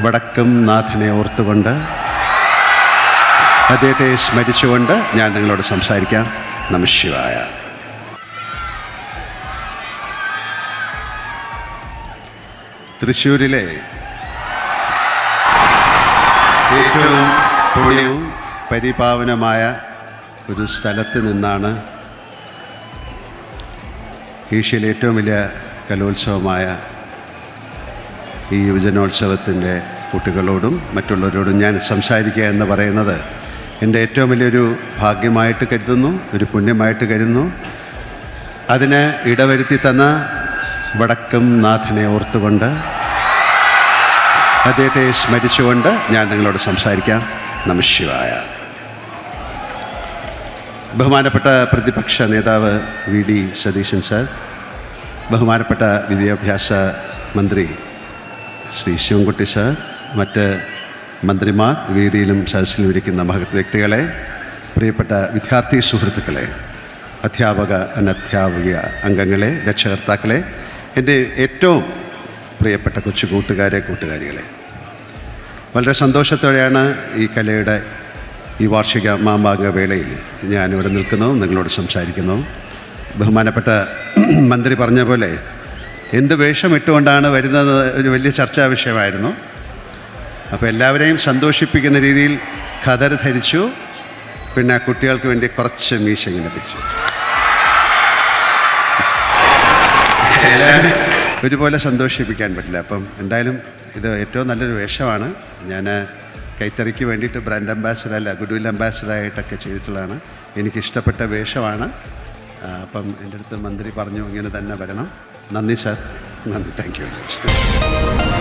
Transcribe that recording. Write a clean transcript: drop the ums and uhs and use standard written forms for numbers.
വടക്കും നാഥനെ ഓർത്തുകൊണ്ട് അദ്ദേഹത്തെ സ്മരിച്ചുകൊണ്ട് ഞാൻ നിങ്ങളോട് സംസാരിക്കാം. നമഃശിവായ. തൃശ്ശൂരിലെ ഏറ്റവും പുണ്യവും പരിപാവനമായ ഒരു സ്ഥലത്ത് നിന്നാണ് ഏഷ്യയിലെ ഏറ്റവും വലിയ കലോത്സവമായ ഈ യുവജനോത്സവത്തിൻ്റെ കുട്ടികളോടും മറ്റുള്ളവരോടും ഞാൻ സംസാരിക്കുക എന്ന് പറയുന്നത് എൻ്റെ ഏറ്റവും വലിയൊരു ഭാഗ്യമായിട്ട് കരുതുന്നു, ഒരു പുണ്യമായിട്ട് കരുതുന്നു. അതിന് ഇടവരുത്തി തന്ന വടക്കും നാഥനെ ഓർത്തുകൊണ്ട് അദ്ദേഹത്തെ സ്മരിച്ചുകൊണ്ട് ഞാൻ നിങ്ങളോട് സംസാരിക്കാം. നമഃശിവായ. ബഹുമാനപ്പെട്ട പ്രതിപക്ഷ നേതാവ് VD സതീശൻ സാർ, ബഹുമാനപ്പെട്ട വിദ്യാഭ്യാസ മന്ത്രി ശ്രീ ശിവൻകുട്ടി സാർ, മറ്റ് മന്ത്രിമാർ, വേദിയിലും സദസ്സിലും ഇരിക്കുന്ന മഹത് വ്യക്തികളെ, പ്രിയപ്പെട്ട വിദ്യാർത്ഥി സുഹൃത്തുക്കളെ, അധ്യാപക അനധ്യാപക അംഗങ്ങളെ, രക്ഷകർത്താക്കളെ, എൻ്റെ ഏറ്റവും പ്രിയപ്പെട്ട കൊച്ചു കൂട്ടുകാരികളെ, വളരെ സന്തോഷത്തോടെയാണ് ഈ കലയുടെ ഈ വാർഷിക മാമാങ്ക വേളയിൽ ഞാനിവിടെ നിൽക്കുന്നു, നിങ്ങളോട് സംസാരിക്കുന്നു. ബഹുമാനപ്പെട്ട മന്ത്രി പറഞ്ഞ പോലെ എന്ത് വേഷം ഇട്ടുകൊണ്ടാണ് വരുന്നത് ഒരു വലിയ ചർച്ചാ വിഷയമായിരുന്നു. അപ്പോൾ എല്ലാവരെയും സന്തോഷിപ്പിക്കുന്ന രീതിയിൽ ഖദർ ധരിച്ചു, പിന്നെ കുട്ടികൾക്ക് വേണ്ടി കുറച്ച് മീശ ഇങ്ങനെ പിടിച്ചു. എല്ലാവരും ഒരുപോലെ സന്തോഷിപ്പിക്കാൻ പറ്റില്ല. അപ്പം എന്തായാലും ഇത് ഏറ്റവും നല്ലൊരു വേഷമാണ്. ഞാൻ കൈത്തറിക്ക് വേണ്ടിയിട്ട് ബ്രാൻഡ് അംബാസഡർ അല്ല, ഗുഡ്വിൽ അംബാസഡറായിട്ടൊക്കെ ചെയ്തിട്ടുള്ളതാണ്. എനിക്കിഷ്ടപ്പെട്ട വേഷമാണ്. അപ്പം എൻ്റെ അടുത്ത് മന്ത്രി പറഞ്ഞു ഇങ്ങനെ തന്നെ വരണം. നന്ദി സാർ, നന്ദി, താങ്ക് യു വെരി മച്ച്.